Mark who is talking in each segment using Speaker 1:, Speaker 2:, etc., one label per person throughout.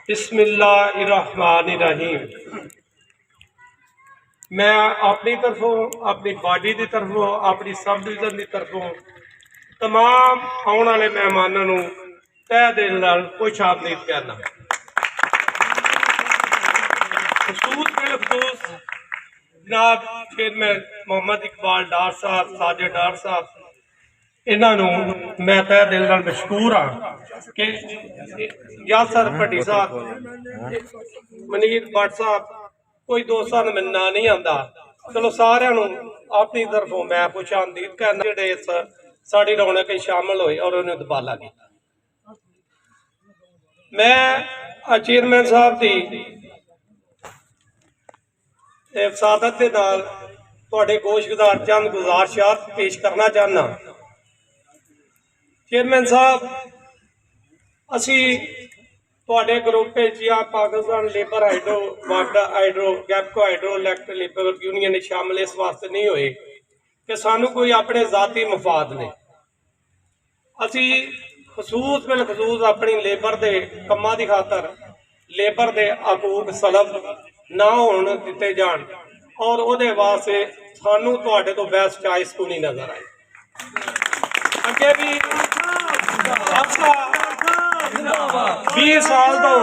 Speaker 1: बिस्मिल्लाहिर्रहमानिर्रहीम। मैं अपनी तरफों, अपनी बॉडी की तरफों, अपनी सब डिवीजन की तरफों तमाम आने वाले मेहमानों को तह दिल नाल खुश आमदीद करना। खसूस बिलखसूस जनाब चेयरमैन मोहम्मद इकबाल डार साहब, साजिद डार साहब, इन्हों मैं तह दिल नाल मशकूर हाँ कि यासर भट्टी साहब, मनीर भट्ट साहब, कोई दोस्तां नूं मैनूं ना नहीं आंदा। चलो सारिਆਂ ਨੂੰ अपनी तरफों मैं खुश आमदीद करना जिहड़े इस साड़ी रौनक शामिल होए और उन्हें दुबाला किया। मैं चेयरमैन साहब की सादत के नाल तुहाडे गोशगुजार चंद गुजारिशात पेश करना चाहना। चेयरमैन साहब, असी तुहाडे ग्रुप या Pakistan labour hydro water hydro गैपको हाइड्रो इलैक्ट्रिक लेबर यूनियन शामिल इस वास्ते नहीं होए कि सानू कोई अपने जाती मफाद ने। असी खसूस बिलखसूस अपनी लेबर के कमां की खातर लेबर के हकूक सलब ना होने दिते जान और उहदे वास्ते सानू तुहाडे तो बेस्ट चॉइस को नहीं नजर आई। अगे भी 20 साल तो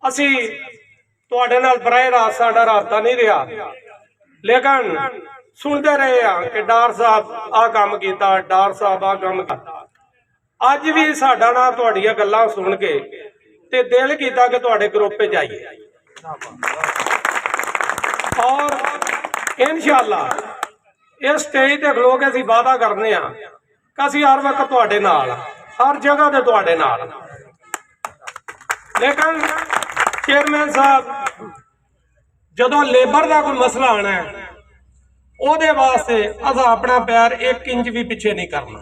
Speaker 1: असी तुहाडे नाल बराह रास्त साडा राबता नहीं रहा, लेकिन सुनते रहे कि डार साहब आ काम किया, डार साहब आ काम किया। अज भी साडा ना तुहाडियां गल्लां सुन के ते दिल किया कि तुहाडे ग्रुप पे जाइए और इंशाअल्लाह इस स्टेज ते खलो के असीं वादा करने कि असीं हर वक्त तुहाडे नाल, हर जगह ते तुहाडे नाल। लेकिन चेयरमैन साहब, जदों लेबर का कोई मसला आना है उहदे वास्ते असां अपना पैर 1 इंच भी पिछे नहीं करना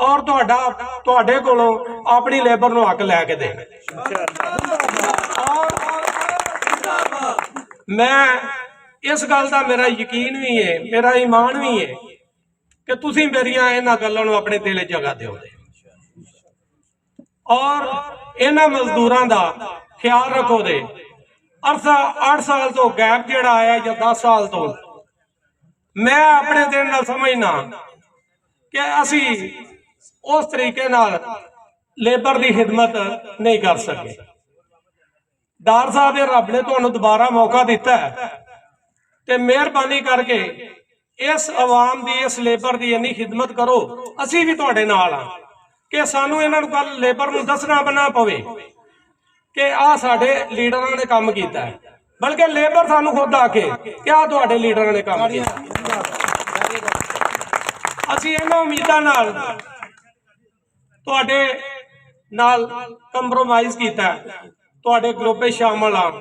Speaker 1: और तुहाडे कोलों अपनी लेबर नूं हक लैके देना। और मैं इस गल का मेरा यकीन भी है, मेरा ईमान भी है कि तुसीं मेरियां इन्हां गल्लां नूं अपने दिल जगह दिओगे और इन्हां मजदूरां दा ख्याल रखो दे। अरसा 8 साल तो गैप जिहड़ा आया या 10 साल तो मैं अपने दिल नाल समझना कि असी उस तरीके नाल लेबर की खिदमत नहीं कर सके। डार साहब, रब ने तुहानूं दोबारा मौका दिता है ते मेहरबानी करके इस अवाम की, इस लेबर की इन्नी खिदमत करो। असी भी तुहाडे नाल हां कि सानू इन्हां नूं कल लेबर नूं दसना बना पवे कि आ साडे लीडरां ने काम कीता है, बल्कि लेबर सानू खुद आके क्या तुहाडे लीडरां ने काम किया। असी इन्हां उम्मीदां नाल तुहाडे नाल कंप्रोमाइज कीता है, तुहाडे ग्रुप में शामिल हाँ,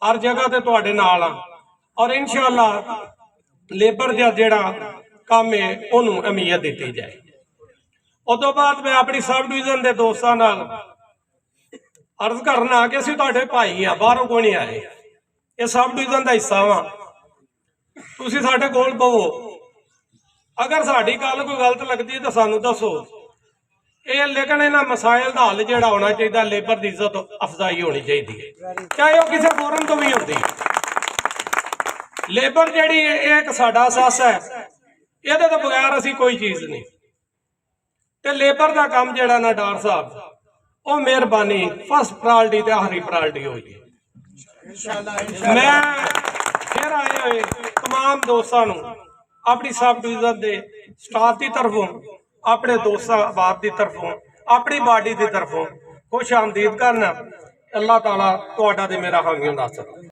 Speaker 1: हर जगह ते तुहाडे नाल हाँ और इंशाअल्लाह लेबर का जिहड़ा काम है उहनूं अहमियत दी जाए। उस तो बाद मैं अपनी सब डिवीजन के दोस्तों नाल अर्ज करना कि असीं तुहाडे भाई हाँ, बाहरों कोई नहीं आए, ये सब डिवीजन का हिस्सा वा। तुसीं साडे कोल पवो, अगर साडी गल कोई गलत लगती है तो सानू दसो। ये लेकिन इन्हां मसाइल का हल जिहड़ा होना चाहिए, लेबर की इज्जत अफजाई होनी चाहिए, चाहे वह किसी फोरम तो भी होती। लेबर जिहड़ी एक साडा असास है, इहदे तो बगैर असीं कोई चीज़ नहीं। ते लेबर का काम जिहड़ा ना डार साहब, वो मेहरबानी फर्स्ट प्रायरिटी ते आखिरी प्रायरिटी होगी। मैं फिर आए हुए तमाम दोस्तों नूं अपनी सब डिवीजन के स्टाफ की तरफों, अपने दोस्तों बाप की तरफों, अपनी बॉडी की तरफों खुश आमदीद करना। अल्लाह ताला तुहाडा ते मेरा हामी नासर।